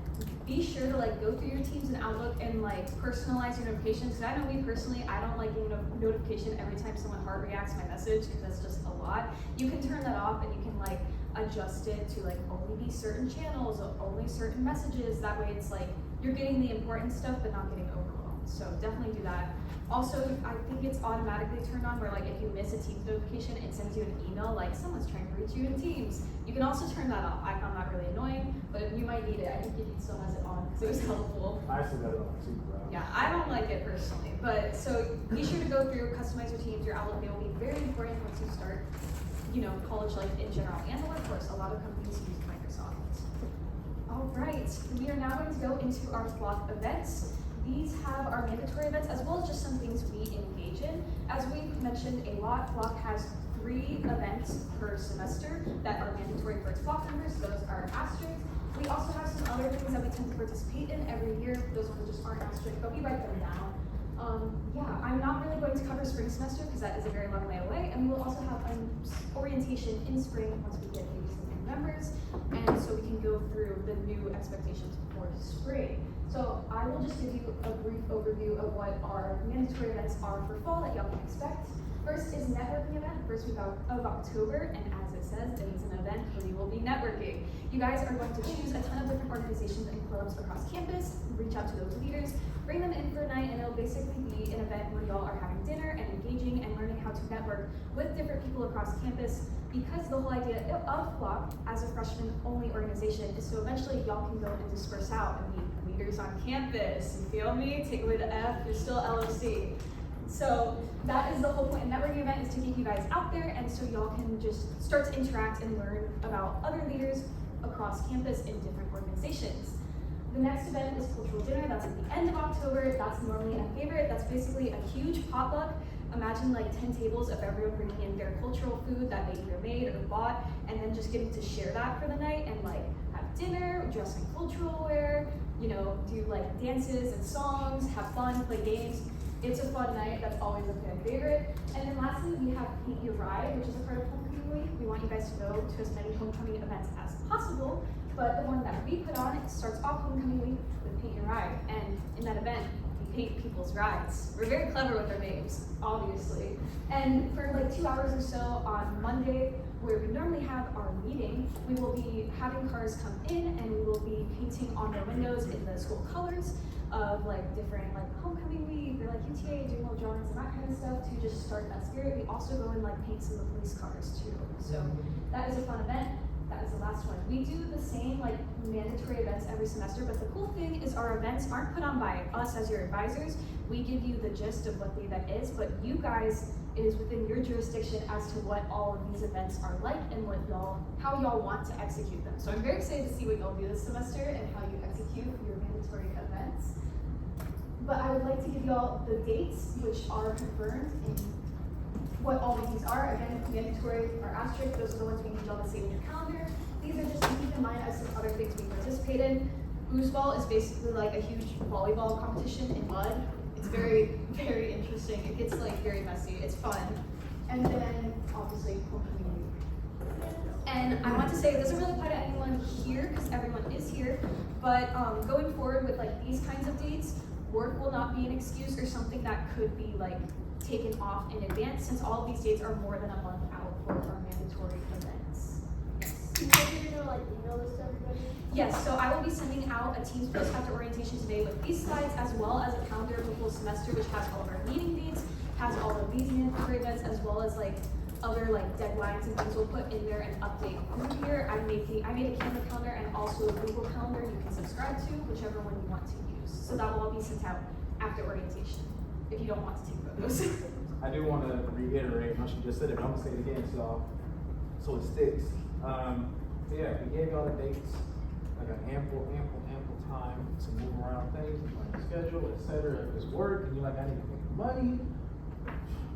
be sure to go through your Teams and Outlook and personalize your notifications. Because I know me personally, I don't like getting a notification every time someone heart reacts my message because that's just a lot. You can turn that off and you can adjust it to only be certain channels or only certain messages. That way it's you're getting the important stuff but not getting overwhelmed. So definitely do that. Also, I think it's automatically turned on where if you miss a Teams notification, it sends you an email someone's trying to reach you in Teams. You can also turn that off. I found that really annoying, but you might need it. I think Gibby still has it on because it was helpful. I actually got it on too, bro. Yeah, I don't like it personally, but so be sure to go through, customize your Teams, your Outlook. They will be very important once you start, college life in general and the workforce. A lot of companies use Microsoft. All right, we are now going to go into our FLOC events. These have our mandatory events as well as just some things we engage in. As we've mentioned a lot, FLOC has 3 events per semester that are mandatory for its FLOC members. Those are asterisks. We also have some other things that we tend to participate in every year. Those ones just aren't asterisks, but we write them down. Yeah, I'm not really going to cover spring semester because that is a very long way away, and we will also have an orientation in spring once we get maybe some new members, and so we can go through the new expectations for spring. So I will just give you a brief overview of what our mandatory events are for fall that y'all can expect. First is networking event, first week of October, and as it says, it is an event where you will be networking. You guys are going to choose a ton of different organizations and clubs across campus, reach out to those leaders, bring them in for a night, and it'll basically be an event where y'all are having dinner and engaging and learning how to network with different people across campus, because the whole idea of FLOC as a freshman-only organization is so eventually y'all can go and disperse out and meet leaders on campus. You feel me? Take away the F, you're still LOC. So that is the whole point of networking event, is to get you guys out there and so y'all can just start to interact and learn about other leaders across campus in different organizations. The next event is cultural dinner. That's at the end of October. That's normally a favorite. That's basically a huge potluck. Imagine like 10 tables of everyone bringing in their cultural food that they either made or bought, and then just getting to share that for the night and like have dinner, dress in cultural wear, you know, do like dances and songs, have fun, play games. It's a fun night. That's always a fan favorite. And then lastly, we have Paint Your Ride, which is a part of Homecoming Week. We want you guys to go to as many homecoming events as possible. But the one that we put on, it starts off Homecoming Week with Paint Your Ride. And in that event, we paint people's rides. We're very clever with our names, obviously. And for like 2 hours or so on Monday, where we normally have our meeting, we will be having cars come in and we will be painting on their windows in the school colors of like different like homecoming week or like UTA, doing little drawings and that kind of stuff to just start that spirit. We also go and like paint some of the police cars too. So that is a fun event. That is the last one. We do the same like mandatory events every semester, but the cool thing is our events aren't put on by us as your advisors. We give you the gist of what the event is, but you guys, it is within your jurisdiction as to what all of these events are like and what how y'all want to execute them. So I'm very excited to see what y'all do this semester and how you execute your mandatory events. But I would like to give y'all the dates, which are confirmed in what all of these are. Again, mandatory or asterisk, those are the ones we need y'all to save in your calendar. These are just to keep in mind as some other things we participate in. Foosball is basically like a huge volleyball competition in mud. It's very, very interesting. It gets like very messy. It's fun. And then obviously homecoming week. And I want to say it doesn't really apply to anyone here because everyone is here. But going forward with like these kinds of dates, work will not be an excuse or something that could be like taken off in advance, since all of these dates are more than a month out for our mandatory events. You said you're gonna like email this to everybody? Yes, so I will be sending out a Teams Post after orientation today with these slides, as well as a calendar of the full semester, which has all of our meeting dates, has all of these mandatory events, as well as like other like deadlines and things we'll put in there and update through here. I made a Canva calendar and also a Google calendar you can subscribe to, whichever one you want to use. So that will all be sent out after orientation, if you don't want to take photos. I do want to reiterate, once you just said it, but I'm gonna say it again, so it sticks. Yeah, we gave y'all the dates, like an ample time to move around things, like schedule, etc. If it's work and you're like, I need to make money,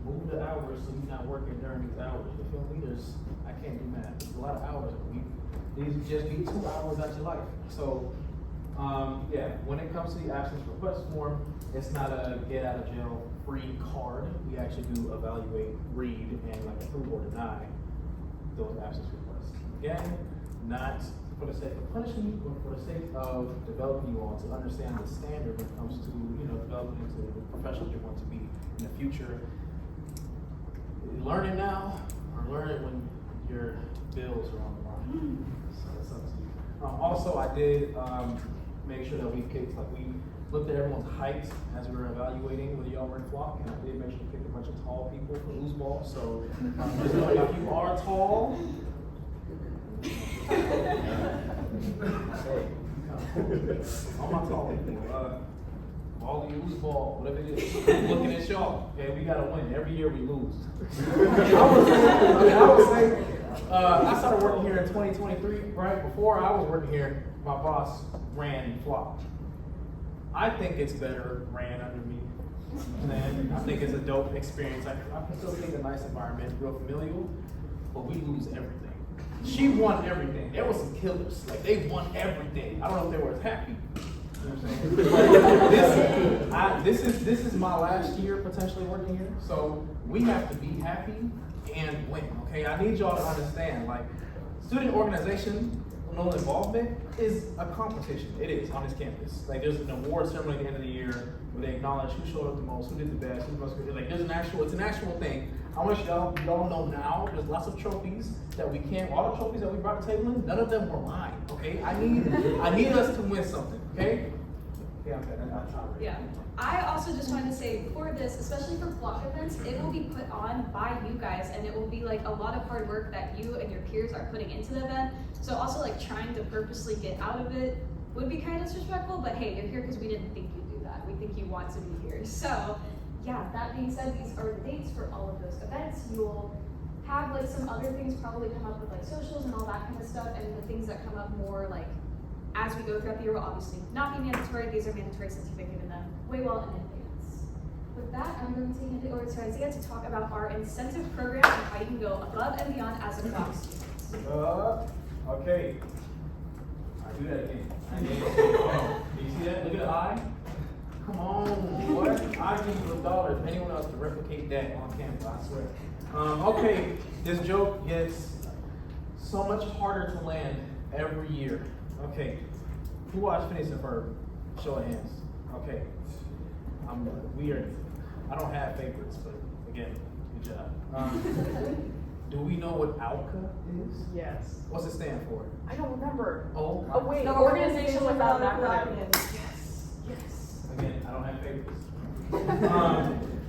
move the hours so you're not working during these hours. You feel me? I can't do math. There's a lot of hours a week. These would just be 2 hours out your life. So, yeah, when it comes to the absence request form, it's not a get out of jail free card. We actually do evaluate, read, and like approve or deny those absence requests. Again, not for the sake of punishing you, but for the sake of developing you all to understand the standard when it comes to, developing into the professionals you want to be in the future. Learn it now, or learn it when your bills are on the line. So that's up to you. Also, I did make sure that we looked at everyone's height as we were evaluating whether y'all were in FLOC, and I did make sure we picked a bunch of tall people for foosball. So just know if you are tall, all my tall people, all of you lose ball, whatever it is. I'm looking at y'all. Okay, we gotta win. Every year we lose. I would say, I started working here in 2023, right? Before I was working here, my boss ran FLOC. I think it's better ran under me. And I think it's a dope experience. I facilitate a nice environment, real familial, but we lose everything. She won everything. There were some killers. Like, they won everything. I don't know if they were as happy. You know what I'm saying? This is my last year potentially working here, so we have to be happy and win. Okay, I need y'all to understand. Like, student organization, phenomenal involvement is a competition. It is on this campus. Like there's an award ceremony at the end of the year where they acknowledge who showed up the most, who did the best, who the most good. Like it's an actual thing. I want y'all know now. There's lots of trophies that we can't. All the trophies that we brought to the table, none of them were mine. Okay, I need us to win something. Okay. Yeah, I'm trying. Yeah. I also just wanted to say for this, especially for FLOC events, it will be put on by you guys, and it will be like a lot of hard work that you and your peers are putting into the event. So also like trying to purposely get out of it would be kind of disrespectful, but hey, you're here because we didn't think you'd do that. We think you want to be here. So yeah, that being said, these are the dates for all of those events. You'll have like some other things probably come up with like socials and all that kind of stuff, and the things that come up more like as we go throughout the year will obviously not be mandatory. These are mandatory since you've been given them way well in advance. With that, I'm going to hand it over to Isaiah to talk about our incentive program and how you can go above and beyond as a FLOC student. Okay. I do that again. Do you see that? Look at the eye. Come on, boy. I give you $1 if anyone else can replicate that on camera, I swear. Okay, this joke gets so much harder to land every year. Okay, who watched Phineas and Ferb? Show of hands. Okay, I'm weird. I don't have favorites, but again, good job. Do we know what ALCA is? Yes. What's it stand for? I don't remember. Oh, Oh wait, No, organization without an acronym. yes, yes. Again, I don't have favorites.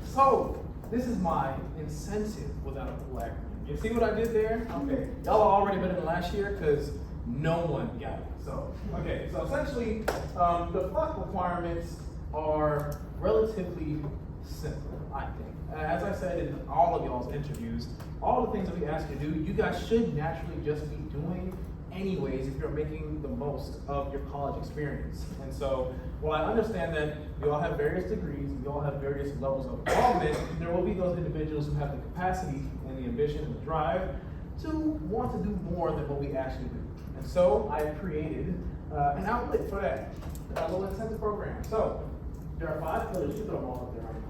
So this is my incentive without a full acronym. You see what I did there? Okay, y'all are already better than last year because no one got it. So, okay, so essentially, the FLOC requirements are relatively simple, I think. As I said in all of y'all's interviews, all the things that we ask you to do, you guys should naturally just be doing anyways if you're making the most of your college experience. And so, while I understand that you all have various degrees, you all have various levels of involvement, there will be those individuals who have the capacity and the ambition and the drive to want to do more than what we actually do. And so I created an outlet for that, a little incentive program. So there are 5 pillars. You throw them all up there right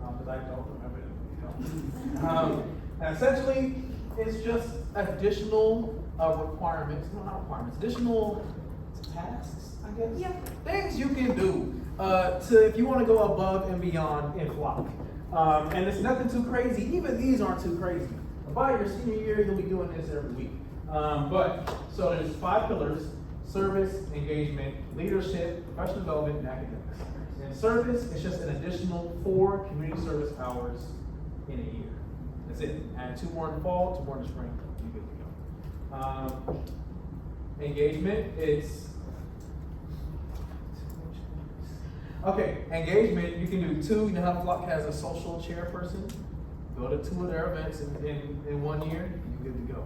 now, because I don't remember them. And essentially, it's just additional requirements, no, not requirements, additional tasks, I guess. Yeah. Things you can do if you want to go above and beyond in FLOC. And it's nothing too crazy. Even these aren't too crazy. By your senior year, you'll be doing this every week. So there's 5 pillars: service, engagement, leadership, professional development, and academics. And service is just an additional 4 community service hours in a year. That's it. Add 2 more in the fall, 2 more in the spring, you're good to go. Engagement, it's okay. Engagement, you can do 2. You know how FLOC has a social chairperson? Go to 2 of their events in 1 year, you're good to go.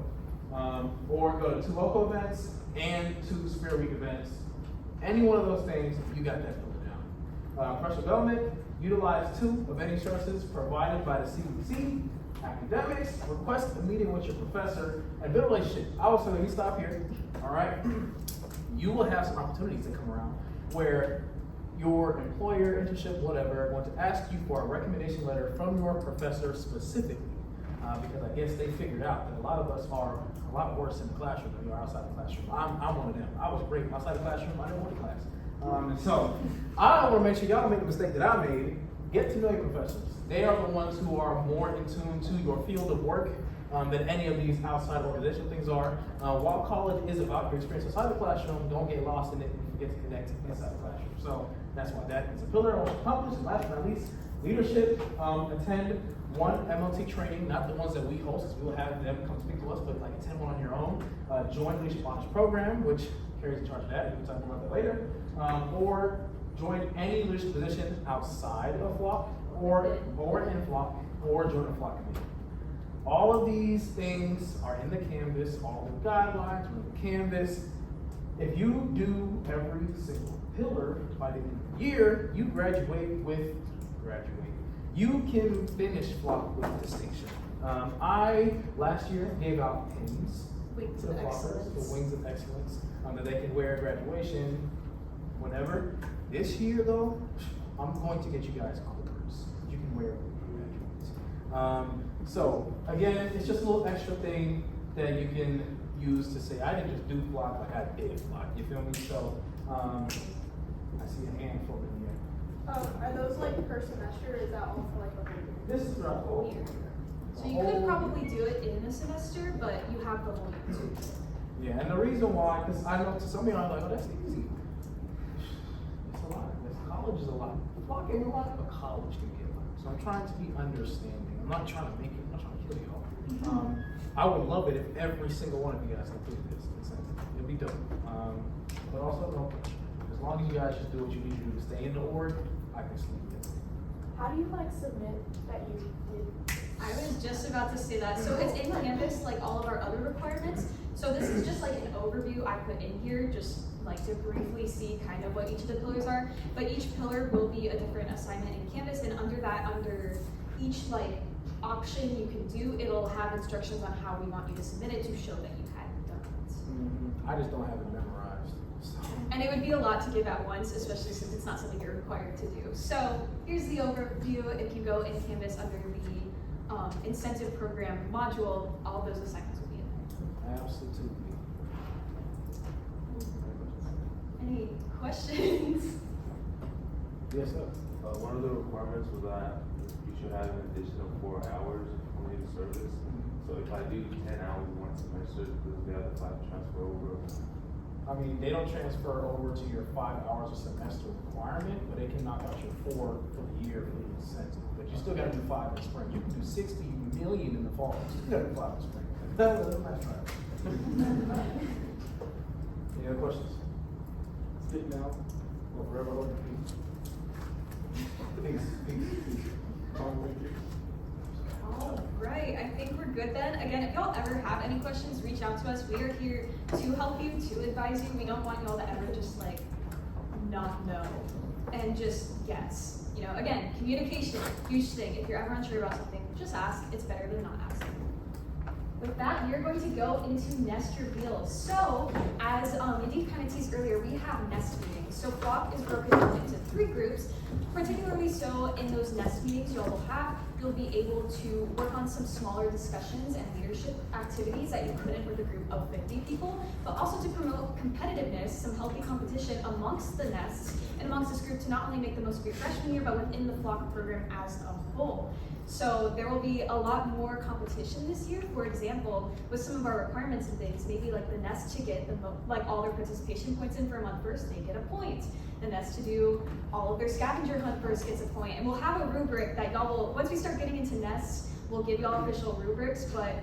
Or go to 2 local events and 2 Spirit Week events. Any one of those things, you got that filled down. Professional development, utilize 2 eventing services provided by the CDC. Academics, request a meeting with your professor and build a relationship. I will say, let me stop here, all right? You will have some opportunities that come around where your employer, internship, whatever, want to ask you for a recommendation letter from your professor specifically. Because I guess they figured out that a lot of us are a lot worse in the classroom than we are outside the classroom. I'm one of them. I was great outside the classroom. I didn't want to class. And so I want to make sure y'all don't make the mistake that I made. Get to know your professors. They are the ones who are more in tune to your field of work than any of these outside organizational things are. While college is about your experience outside the classroom, don't get lost in it and forget to connect inside the classroom. So that's why that is a pillar I want to accomplish. And last but not least, leadership. Attend 1 MLT training, not the ones that we host, because we will have them come speak to us, but like attend 1 on your own. Join Leadership Honors Program, which carries in charge of that. We can talk more about that later. Or join any leadership position outside of FLOC, or in FLOC, or join a FLOC committee. All of these things are in the Canvas, all the guidelines are in the Canvas. If you do every single pillar by the end of the year, you you can finish FLOC with distinction. I, last year, gave out pins Wings to the of FLOCers, Excellence. the Wings of Excellence, that they can wear at graduation whenever. This year, though, I'm going to get you guys clippers. You can wear when you graduate. So, again, it's just a little extra thing that you can use to say, I didn't just do FLOC, like I did FLOC, you feel me? So, I see a handful in here. Are those like per semester, or is that all for like a whole year? This is throughout the whole year. So you could probably do it in a semester, but you have the whole year to. Yeah, and the reason why, because I know some of y'all are like, oh, that's easy. It's a lot. College is a lot. FLOC ain't a lot, but college can be a lot. So I'm trying to be understanding. I'm not trying to make it, I'm not trying to kill y'all. I would love it if every single one of you guys completed this. It'd be dope. But also, no pressure. As long as you guys just do what you need to do to stay in the org, I can sleep in. How do you like submit that you did? I was just about to say that. So it's in Canvas, like all of our other requirements. So this is just like an overview I put in here, just like to briefly see kind of what each of the pillars are. But each pillar will be a different assignment in Canvas, and under that, under each like option you can do, it'll have instructions on how we want you to submit it to show that you had done it. I just don't have it memorized. So. And it would be a lot to give at once, especially since it's not something you're required to do. So here's the overview. If you go in Canvas under the incentive program module, all those assignments will be in there. Absolutely. Any questions? Yes, sir. One of the requirements was that you should have an additional 4 hours of community service. So if I do 10 hours one semester, does the other 5 transfer over? I mean, they don't transfer over to your 5 hours a semester requirement, but they can knock out your 4 for the year for the incentive. But you still gotta do 5 in the spring. You can do 60 million in the fall. You still gotta do 5 in the spring. That's right. Any other questions? Speak now, or forever hold your peace. Peace. All right, I think we're good then. Again, if y'all ever have any questions, reach out to us. We are here to help you, to advise you. We don't want y'all to ever just like not know and just guess. You know, again, communication, huge thing. If you're ever unsure about something, just ask. It's better than not asking. With that, we are going to go into nest reveals. So, as Indeed kind of teased earlier, we have nest meetings. So FLOC is broken up into 3 groups. Particularly so in those nest meetings you'll be able to work on some smaller discussions and leadership activities that you couldn't with a group of 50 people, but also to promote competitiveness, some healthy competition amongst the nests and amongst this group to not only make the most of your freshman year, but within the FLOC program as a whole. So there will be a lot more competition this year. For example, with some of our requirements and things, maybe like the nest to get like all their participation points in for a month first, they get a point. The nest to do all of their scavenger hunt first gets a point. And we'll have a rubric that y'all will, once we start getting into nests, we'll give y'all official rubrics, but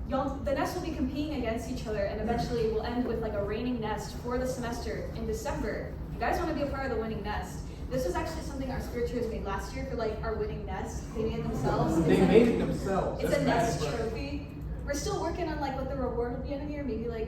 the nests will be competing against each other, and eventually we'll end with like a reigning nest for the semester in December. If you guys want to be a part of the winning nest, this was actually something our spirituals made last year for like our winning nest. They made it themselves. They made it themselves. It's a nest trophy. We're still working on like what the reward will be in here. Maybe a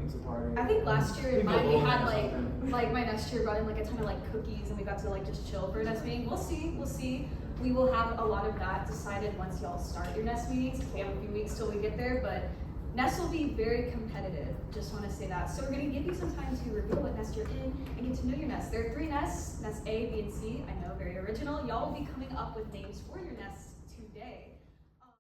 pizza party. I think last year mine we had like my nest year brought in like a ton of like cookies, and we got to like just chill for a nest meeting. We'll see. We will have a lot of that decided once y'all start your nest meetings. We have a few weeks till we get there, but nests will be very competitive. Just want to say that. So we're going to give you some time to reveal what nest you're in and get to know your nest. There are 3 nests, nest A, B, and C. I know, very original. Y'all will be coming up with names for your nests today.